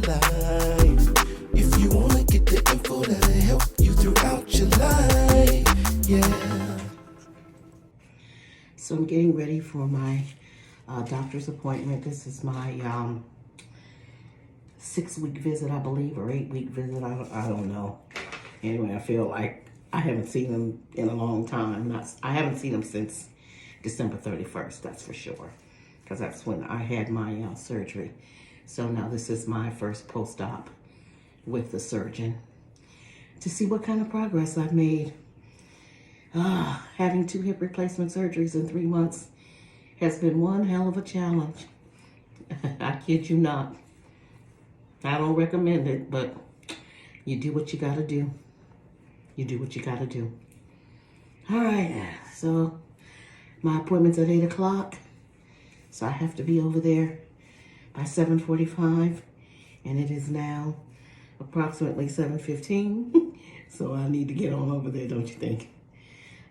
life. If you wanna get the info that'll help you throughout your life, yeah. So I'm getting ready for my doctor's appointment. This is my 6-week visit, I believe, or 8-week visit. I don't know. Anyway, I feel like I haven't seen him in a long time. I haven't seen him since December 31st, that's for sure, because that's when I had my surgery. So now this is my first post-op with the surgeon to see what kind of progress I've made. Having 2 hip replacement surgeries in 3 months has been one hell of a challenge. I kid you not. I don't recommend it, but you do what you gotta do. You do what you gotta do. All right, so my appointment's at 8 o'clock. So I have to be over there by 7:45, and it is now approximately 7:15. So I need to get on over there, don't you think?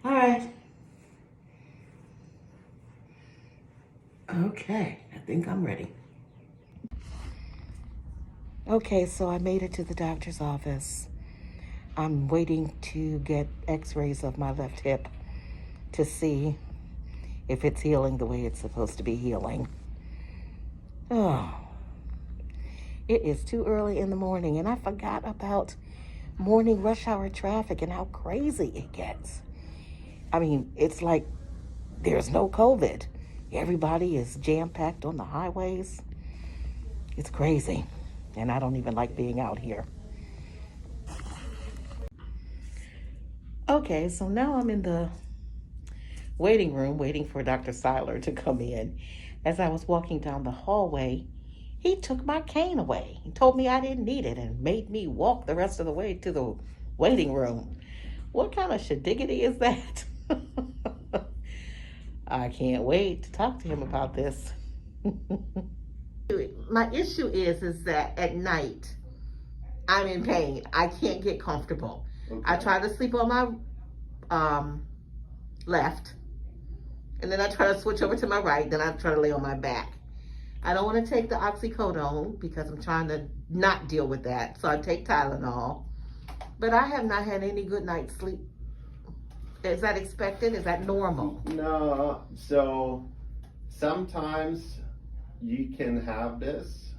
All right. Okay, I think I'm ready. Okay, so I made it to the doctor's office. I'm waiting to get x-rays of my left hip to see if it's healing the way it's supposed to be healing. Oh, it is too early in the morning, and I forgot about morning rush hour traffic and how crazy it gets. I mean, it's like there's no COVID. Everybody is jam-packed on the highways. It's crazy, and I don't even like being out here. Okay, so now I'm in the waiting room waiting for Dr. Seiler to come in. As I was walking down the hallway, he took my cane away. He told me I didn't need it and made me walk the rest of the way to the waiting room. What kind of shadiggity is that? I can't wait to talk to him about this. My issue is that at night, I'm in pain. I can't get comfortable. Okay. I try to sleep on my left, and then I try to switch over to my right, then I try to lay on my back. I don't want to take the oxycodone because I'm trying to not deal with that, so I take Tylenol. But I have not had any good night's sleep. Is that expected? Is that normal? No, so sometimes you can have this,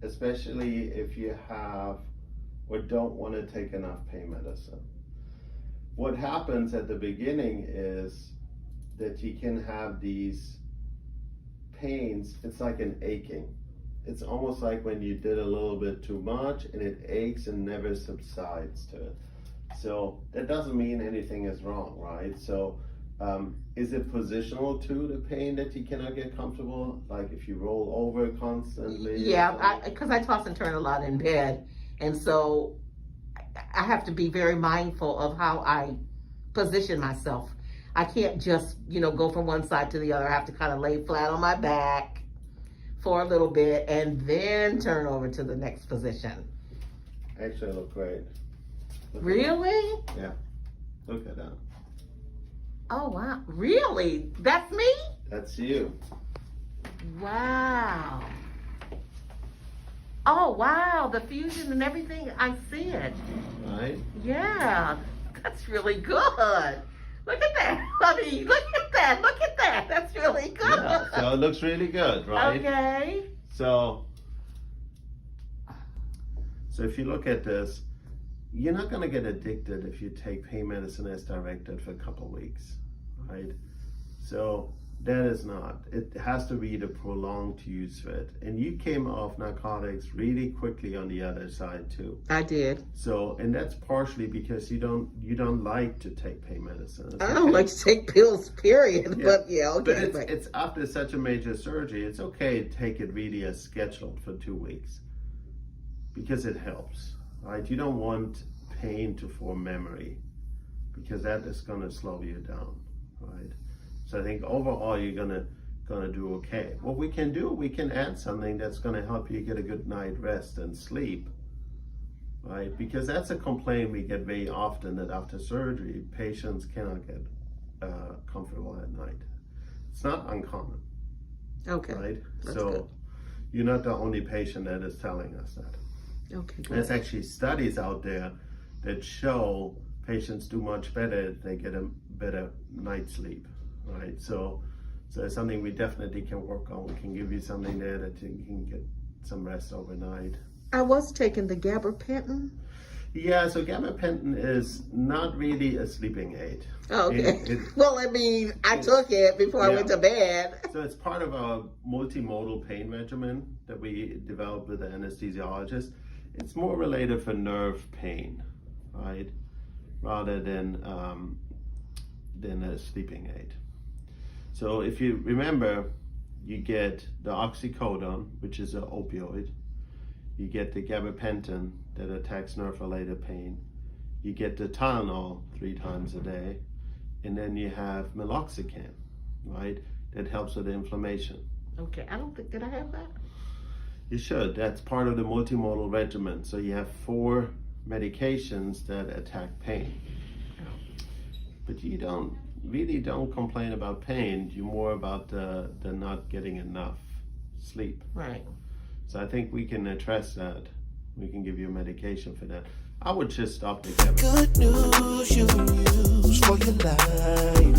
especially if you have or don't want to take enough pain medicine. What happens at the beginning is that you can have these pains. It's like an aching. It's almost like when you did a little bit too much and it aches and never subsides to it. So that doesn't mean anything is wrong, right? So is it positional too, the pain that you cannot get comfortable? Like if you roll over constantly? Yeah, because I toss and turn a lot in bed. And so I have to be very mindful of how I position myself. I can't just, go from one side to the other. I have to kind of lay flat on my back for a little bit and then turn over to the next position. Actually, look great. Really? Yeah. Look at that. Oh, wow. Really? That's me? That's you. Wow. Oh, wow. The fusion and everything. I see it. Right? Yeah. That's really good. Look at that. I mean, look at that. Look at that. That's really good. Yeah, so it looks really good, right? Okay. So if you look at this, you're not going to get addicted if you take pain medicine as directed for a couple of weeks, right? So that is not. It has to be the prolonged use of it. And you came off narcotics really quickly on the other side too. I did. So, and that's partially because you don't like to take pain medicine. I don't like to take pills, period. Yeah. But yeah, okay. But it's after such a major surgery, it's okay to take it really as scheduled for 2 weeks because it helps. Right? You don't want pain to form memory because that is going to slow you down, right? So I think overall you're gonna do okay. What we can do, we can add something that's going to help you get a good night rest and sleep, right? Because that's a complaint we get very often, that after surgery patients cannot get comfortable at night. It's not uncommon. Okay. Right? That's so good. You're not the only patient that is telling us that. Okay, There's good. actually studies out there that show patients do much better if they get a better night's sleep, right? So it's something we definitely can work on. We can give you something there that you can get some rest overnight. I was taking the gabapentin. Yeah, so gabapentin is not really a sleeping aid. Oh, okay. It- Well, I mean, I took it before I went Yeah. to bed. So it's part of a multimodal pain regimen that we developed with the anesthesiologist. It's more related for nerve pain, right, rather than a sleeping aid. So if you remember, you get the oxycodone, which is an opioid. You get the gabapentin that attacks nerve-related pain. You get the Tylenol 3 times a day, and then you have meloxicam, right? That helps with the inflammation. Okay, I don't think, did I have that? You should. That's part of the multimodal regimen. So you have 4 medications that attack pain. But you don't complain about pain. You're more about the not getting enough sleep. Right. So I think we can address that. We can give you a medication for that. I would just stop the gabapentin. Good news you can use for your life.